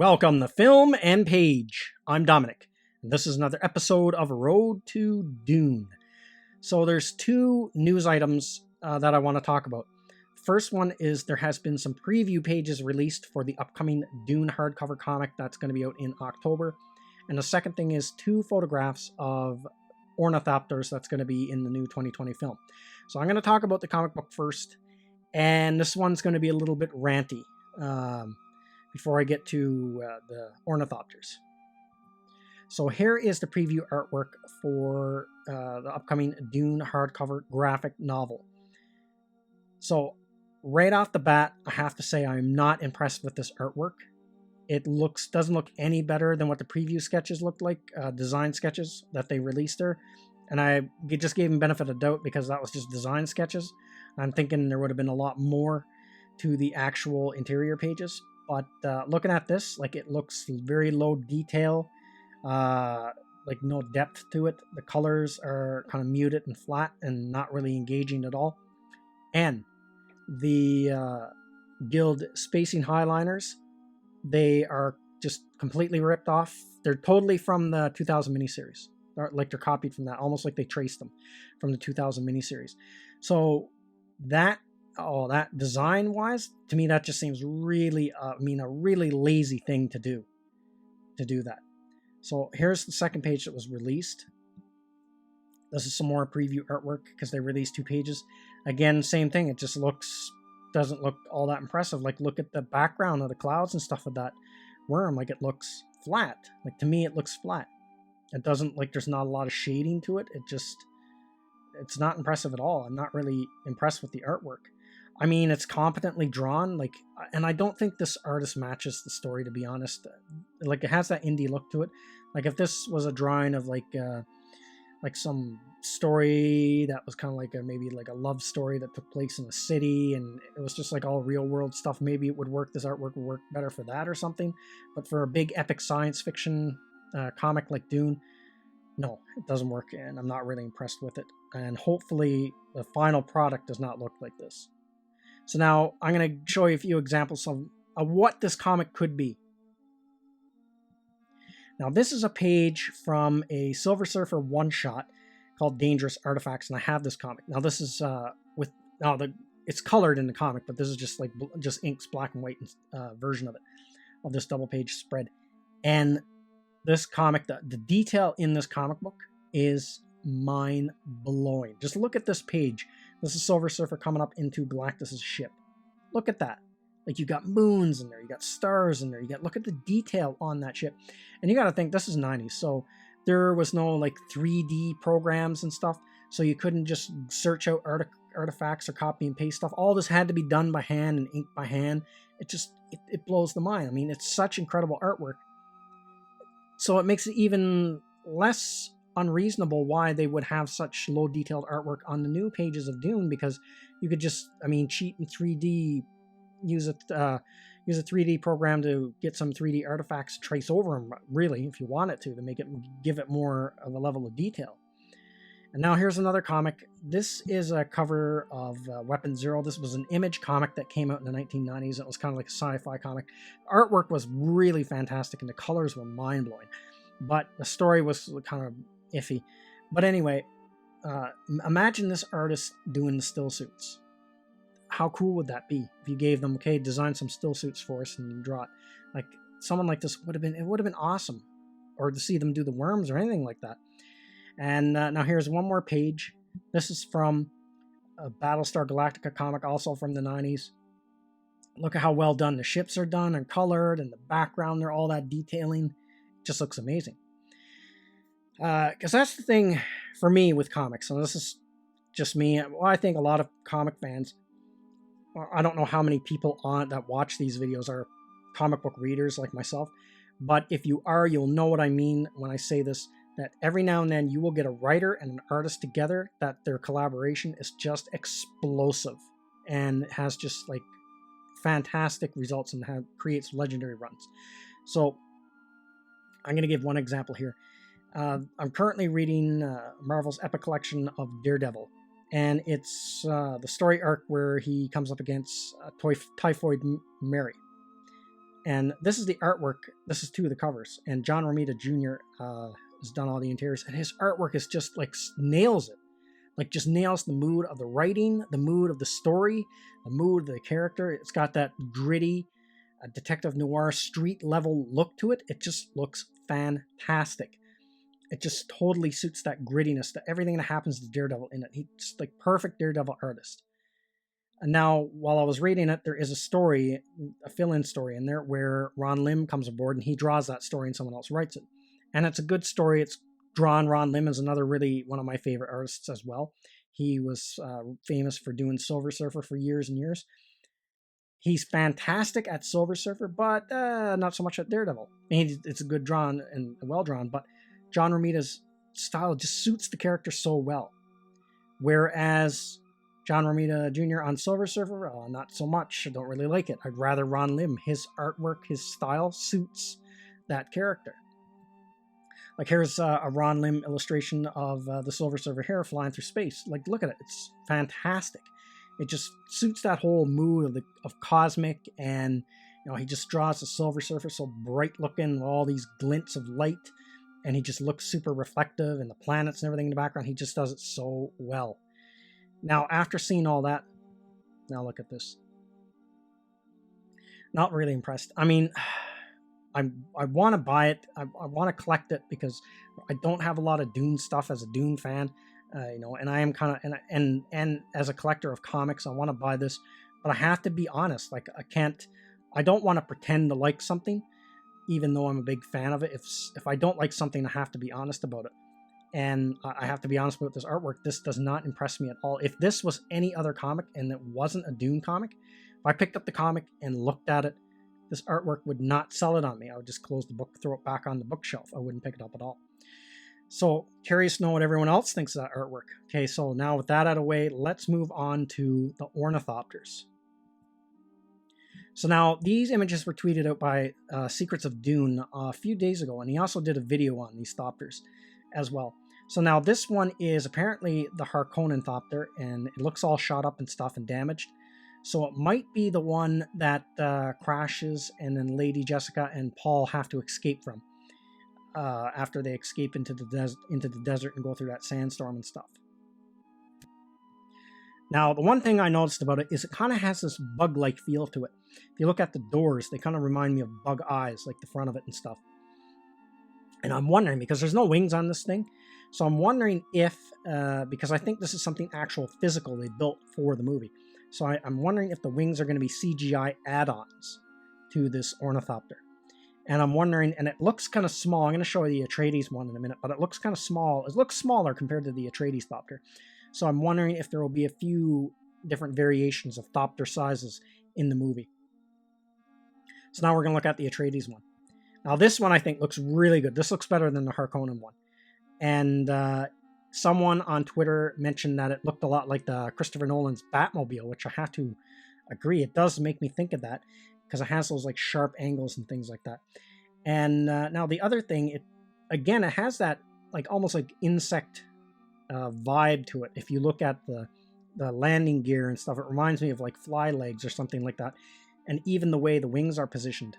Welcome to Film and Page. I'm Dominic, and this is another episode of Road to Dune. So there's two news items that I want to talk about. First one is there has been some preview pages released for the upcoming Dune hardcover comic that's going to be out in October. And the second thing is two photographs of ornithopters that's going to be in the new 2020 film. So I'm going to talk about the comic book first, and this one's going to be a little bit ranty. Before I get to the ornithopters. So here is the preview artwork for the upcoming Dune hardcover graphic novel. So right off the bat, I have to say I'm not impressed with this artwork. It doesn't look any better than what the preview sketches looked like, design sketches that they released there. And I just gave them benefit of doubt because that was just design sketches. I'm thinking there would have been a lot more to the actual interior pages. But looking at this, like, it looks very low detail, like no depth to it. The colors are kind of muted and flat and not really engaging at all. And the Guild spacing highliners, they are just completely ripped off. They're totally from the 2000 miniseries. Like they're copied from that, almost like they traced them from the 2000 miniseries. So that design wise, to me, that just seems really, a really lazy thing to do that. So here's the second page that was released. This is some more preview artwork because they released two pages. Again, same thing. It just doesn't look all that impressive. Like, look at the background of the clouds and stuff of that worm. Like, it looks flat. Like, to me, it looks flat. It doesn't, like, there's not a lot of shading to it. It's not impressive at all. I'm not really impressed with the artwork. I mean, it's competently drawn, like, and I don't think this artist matches the story, to be honest. Like, it has that indie look to it. Like, if this was a drawing of like some story that was kind of like maybe like a love story that took place in a city, and it was just like all real world stuff, maybe it would work. This artwork would work better for that or something. But for a big epic science fiction comic like Dune, no, it doesn't work, and I'm not really impressed with it. And hopefully the final product does not look like this. So now I'm going to show you a few examples of what this comic could be. Now, this is a page from a Silver Surfer one-shot called Dangerous Artifacts, and I have this comic. Now, this is it's colored in the comic, but this is just inks, black and white version of it, of this double-page spread. And this comic, the detail in this comic book is mind-blowing. Just look at this page. This is Silver Surfer coming up into Galactus' ship. Look at that. Like, you got moons in there, you got stars in there, look at the detail on that ship. And you got to think, this is 90s, so there was no like 3D programs and stuff, so you couldn't just search out artifacts or copy and paste stuff. All this had to be done by hand and inked by hand. It blows the mind. I mean, it's such incredible artwork. So it makes it even less unreasonable why they would have such low detailed artwork on the new pages of Dune, because you could just, cheat in 3D, use a 3D program to get some 3D artifacts, trace over them, really, if you wanted to give it more of a level of detail. And now here's another comic. This is a cover of Weapon Zero. This was an Image comic that came out in the 1990s. It was kind of like a sci-fi comic. Artwork was really fantastic, and the colors were mind-blowing. But the story was kind of iffy. But anyway, imagine this artist doing the still suits. How cool would that be if you gave them, okay, design some still suits for us and draw it? Like, someone like this would have been awesome. Or to see them do the worms or anything like that. And now here's one more page. This is from a Battlestar Galactica comic, also from the 90s. Look at how well done the ships are done and colored, and the background, they're all that detailing. It just looks amazing. Because that's the thing for me with comics. So this is just me. Well, I think a lot of comic fans, I don't know how many people that watch these videos are comic book readers like myself, but if you are, you'll know what I mean when I say this, that every now and then you will get a writer and an artist together that their collaboration is just explosive and has just like fantastic results and creates legendary runs. So I'm going to give one example here. I'm currently reading Marvel's epic collection of Daredevil, and it's the story arc where he comes up against Typhoid Mary. And this is the artwork. This is two of the covers. And John Romita Jr. Has done all the interiors. And his artwork is just like nails it. Like just nails the mood of the writing, the mood of the story, the mood of the character. It's got that gritty detective noir street level look to it. It just looks fantastic. It just totally suits that grittiness, to everything that happens to Daredevil in it. He's just like perfect Daredevil artist. And now, while I was reading it, there is a story, a fill-in story in there where Ron Lim comes aboard and he draws that story and someone else writes it. And it's a good story. It's drawn. Ron Lim is another really one of my favorite artists as well. He was famous for doing Silver Surfer for years and years. He's fantastic at Silver Surfer, but not so much at Daredevil. It's a good drawn and well drawn, but John Romita's style just suits the character so well. Whereas John Romita Jr. on Silver Surfer, not so much. I don't really like it. I'd rather Ron Lim. His artwork, his style suits that character. Like here's a Ron Lim illustration of the Silver Surfer hair flying through space. Like look at it. It's fantastic. It just suits that whole mood of cosmic, and he just draws the Silver Surfer so bright looking, all these glints of light, and he just looks super reflective, and the planets and everything in the background. He just does it so well. Now, after seeing all that, now look at this. Not really impressed. I mean, I want to buy it. I want to collect it because I don't have a lot of Dune stuff as a Dune fan. And I am kind of, and as a collector of comics, I want to buy this, but I have to be honest. Like I don't want to pretend to like something, even though I'm a big fan of it. If I don't like something, I have to be honest about it. And I have to be honest about this artwork. This does not impress me at all. If this was any other comic and it wasn't a Dune comic, if I picked up the comic and looked at it, this artwork would not sell it on me. I would just close the book, throw it back on the bookshelf. I wouldn't pick it up at all. So curious to know what everyone else thinks of that artwork. Okay, so now with that out of the way, let's move on to the ornithopters. So now these images were tweeted out by Secrets of Dune a few days ago, and he also did a video on these thopters as well. So now this one is apparently the Harkonnen thopter, and it looks all shot up and stuff and damaged. So it might be the one that crashes and then Lady Jessica and Paul have to escape from. After they escape into the desert and go through that sandstorm and stuff. Now, the one thing I noticed about it is it kind of has this bug-like feel to it. If you look at the doors, they kind of remind me of bug eyes, like the front of it and stuff. And I'm wondering, because there's no wings on this thing, so I'm wondering if, because I think this is something actual physical they built for the movie. So I'm wondering if the wings are going to be CGI add-ons to this ornithopter. And I'm wondering, and it looks kind of small. I'm going to show you the Atreides one in a minute, but it looks kind of small. It looks smaller compared to the Atreides thopter. So I'm wondering if there will be a few different variations of thopter sizes in the movie. So now we're going to look at the Atreides one. Now this one I think looks really good. This looks better than the Harkonnen one. And someone on Twitter mentioned that it looked a lot like the Christopher Nolan's Batmobile, which I have to agree. It does make me think of that, because it has those like sharp angles and things like that. And now the other thing, it has that like almost like insect vibe to it. If you look at the landing gear and stuff, it reminds me of like fly legs or something like that. And even the way the wings are positioned.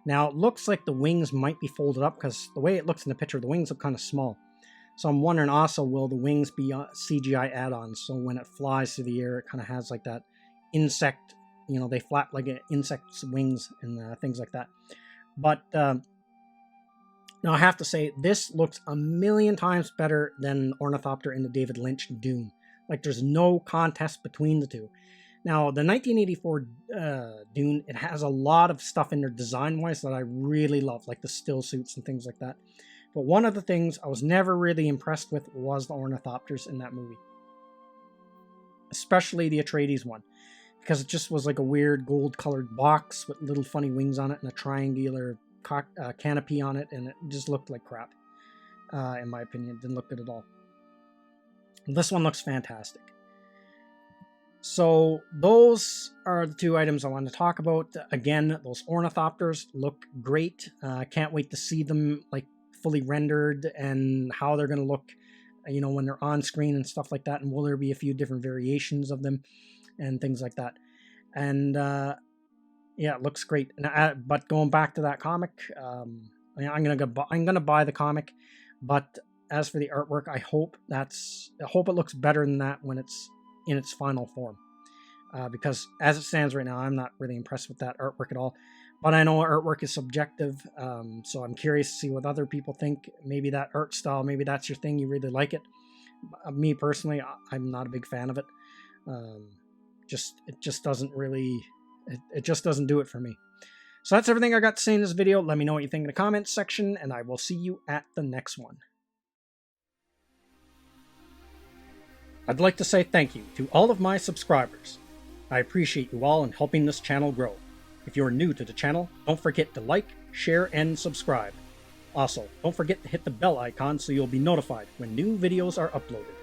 Now it looks like the wings might be folded up, because the way it looks in the picture, the wings look kind of small. So I'm wondering also, will the wings be CGI add-ons? So when it flies through the air, it kind of has like that insect, they flap like an insect's wings and things like that. But now I have to say, this looks a million times better than Ornithopter in the David Lynch Dune. Like there's no contest between the two. Now the 1984 Dune, it has a lot of stuff in there design-wise that I really love, like the still suits and things like that. But one of the things I was never really impressed with was the ornithopters in that movie. Especially the Atreides one. Because it just was like a weird gold-colored box with little funny wings on it and a triangular canopy on it, and it just looked like crap, in my opinion. It didn't look good at all. This one looks fantastic. So those are the two items I wanted to talk about. Again, those ornithopters look great. Can't wait to see them like fully rendered and how they're going to look, when they're on screen and stuff like that. And will there be a few different variations of them and things like that? And yeah, it looks great. But going back to that comic, I'm gonna buy the comic. But as for the artwork, I hope it looks better than that when it's in its final form. Because as it stands right now, I'm not really impressed with that artwork at all. But I know artwork is subjective, so I'm curious to see what other people think. Maybe that art style, maybe that's your thing, you really like it. Me personally, I'm not a big fan of it. It just doesn't really, it just doesn't do it for me. So that's everything I got to say in this video. Let me know what you think in the comments section, and I will see you at the next one. I'd like to say thank you to all of my subscribers. I appreciate you all in helping this channel grow. If you're new to the channel, don't forget to like, share, and subscribe. Also, don't forget to hit the bell icon so you'll be notified when new videos are uploaded.